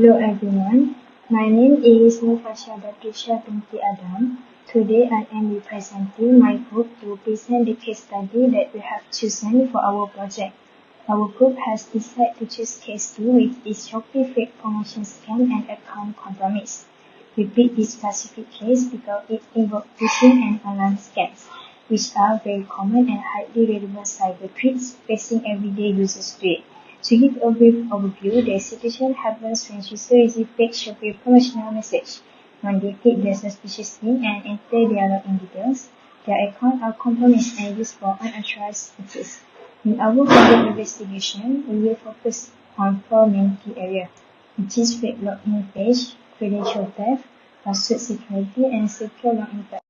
Hello everyone, my name is BATRISYIA BINTI Adam. Today I am representing my group to present the case study that we have chosen for our project. Our group has decided to choose case 2, which is Shopee fake promotion scam and account compromise. We picked this specific case because it involves phishing and online scams, which are very common and highly relevant cyber threats facing everyday users today. To give a brief overview, the situation happens when users receive fake Shopee promotional message. When they click the suspicious link and enter their login details, their accounts are compromised and used for unauthorized purchases. In our project investigation, we will focus on 4 main key areas, which is fake login page, credential theft, password security, and secure login platform.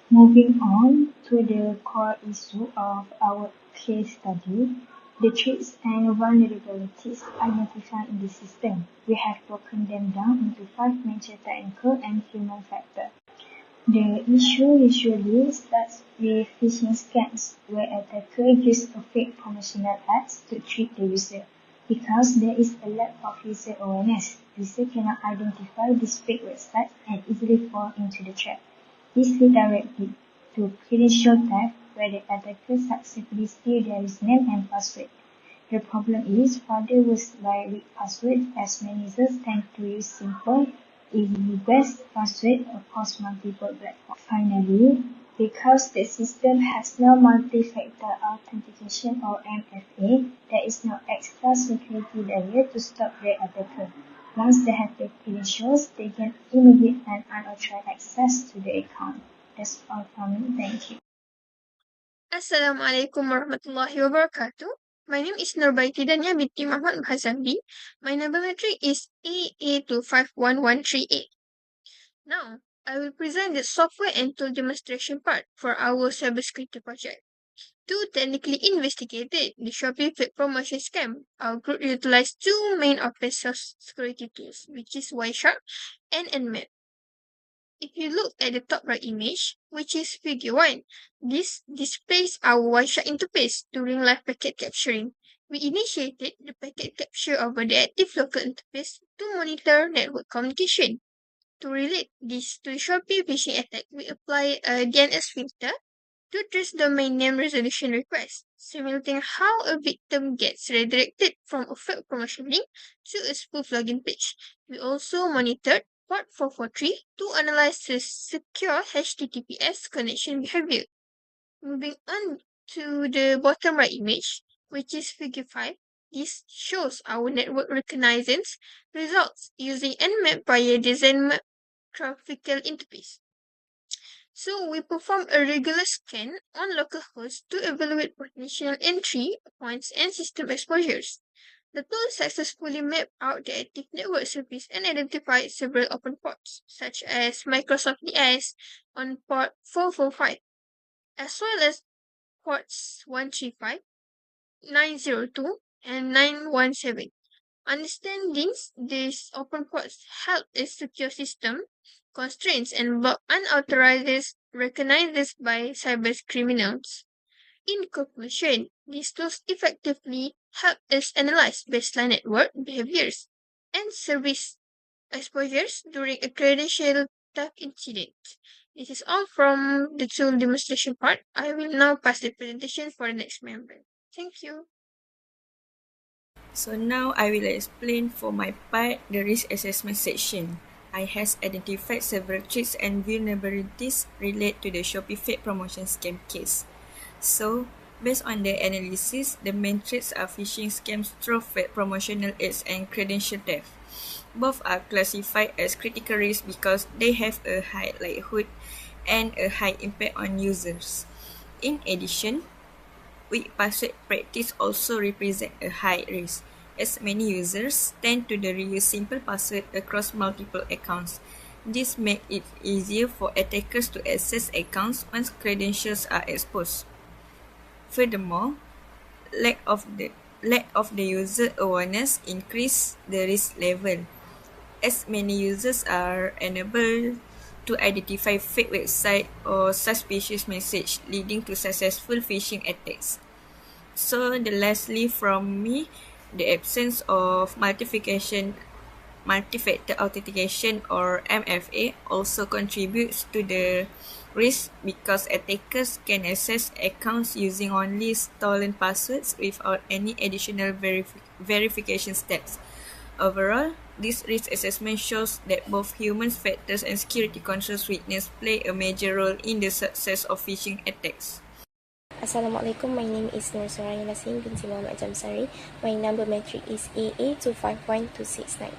Moving on to the core issue of our case study, the threats and vulnerabilities identified in the system. We have broken them down into 5 major technical and human factors. The issue usually starts with phishing scams, where attackers use a fake promotional ads to trick the user. Because there is a lack of user awareness, users cannot identify these fake websites and easily fall into the trap. This leads directly to credential theft, where the attackers successfully steal their username and password. The problem is further worsened by weak passwords, as many users tend to use simple, easy-to-guess passwords across multiple platforms. Finally, because the system has no multi-factor authentication or MFA, there is no extra security layer to stop the attacker. Once they have the credentials, they gain immediate and unauthorized access to the account. That's all from me. Thank you. Assalamualaikum warahmatullahi wabarakatuh. My name is NURBAITY Dania binti MUHAZZAMBI. My number matric is AA251138. Now, I will present the software and tool demonstration part for our cybersecurity project. To technically investigate the Shopee fake promotion scam, our group utilized 2 main open source security tools, which is Wireshark and Nmap. If you look at the top right image, which is figure 1, this displays our Wireshark interface during live packet capturing. We initiated the packet capture over the active local interface to monitor network communication. To relate this to Shopee phishing attack, we apply a DNS filter to trace domain name resolution request, simulating how a victim gets redirected from a fake promotion link to a spoof login page. We also monitored port 443 to analyze the secure HTTPS connection behavior. Moving on to the bottom right image, which is figure 5, this shows our network reconnaissance results using Nmap via the Zenmap graphical interface. So we perform a regular scan on localhost to evaluate potential entry points and system exposures. The tool successfully mapped out the active network service and identified several open ports, such as Microsoft DS on port 445, as well as ports 135, 902, and 917. Understanding these open ports help a secure system constraints and block unauthorized recognized by cyber criminals. In conclusion, these tools effectively help us analyze baseline network behaviors and service exposures during a credential theft incident. This is all from the tool demonstration part. I will now pass the presentation for the next member. Thank you. So now I will explain for my part the risk assessment section. I has identified several threats and vulnerabilities related to the Shopee fake promotion scam case. So, based on the analysis, the main threats are phishing scams through fake promotional ads and credential theft. Both are classified as critical risk because they have a high likelihood and a high impact on users. In addition, weak password practice also represent a high risk, as many users tend to reuse simple password across multiple accounts. This makes it easier for attackers to access accounts once credentials are exposed. Furthermore, lack of the user awareness increase the risk level, as many users are unable to identify fake website or suspicious message, leading to successful phishing attacks. So, lastly from me, the absence of multiplication multi-factor authentication or MFA also contributes to the risk because attackers can access accounts using only stolen passwords without any additional verification steps. Overall, this risk assessment shows that both human factors and security controls weakness play a major role in the success of phishing attacks. Assalamualaikum, my name is NURHAZIRAH binti JAMSARI. My number metric is AA251269.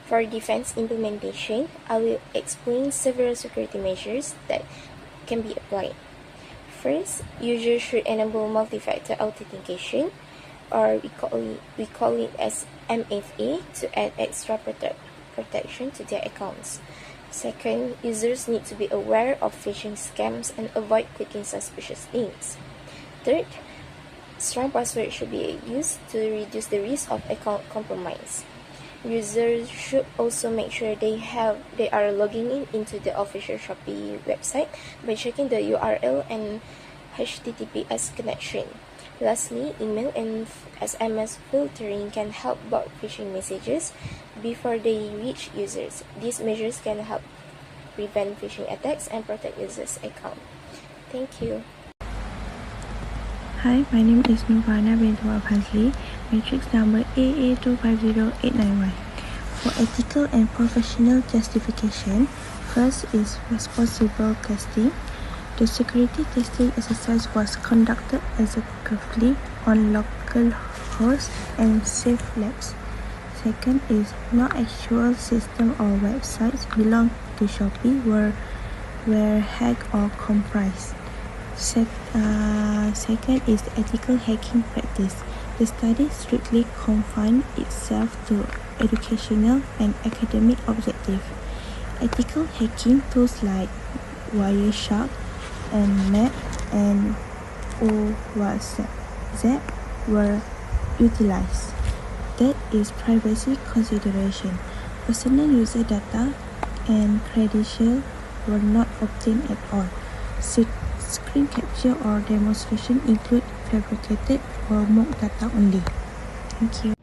For defense implementation, I will explain several security measures that can be applied. First, users should enable multi-factor authentication, or we call it as MFA, to add extra protection to their accounts. Second, users need to be aware of phishing scams and avoid clicking suspicious links. Third, strong passwords should be used to reduce the risk of account compromise. Users should also make sure they are logging into the official Shopee website by checking the URL and HTTPS connection. Lastly, email and SMS filtering can help block phishing messages before they reach users. These measures can help prevent phishing attacks and protect users' account. Thank you. Hi, my name is FARHANA binti FAZLI, matrix number AA250891. For ethical and professional justification, first is responsible testing. The security testing exercise was conducted exhaustively on local hosts and safe labs. Second is no actual system or websites belong to Shopee were hacked or compromised. Second is ethical hacking practice. The study strictly confined itself to educational and academic objectives. Ethical hacking tools like Wireshark and NET and OWASP were utilized. That is privacy consideration. Personal user data and credentials were not obtained at all. Screen capture or demonstration include fabricated or mock data only. Thank you.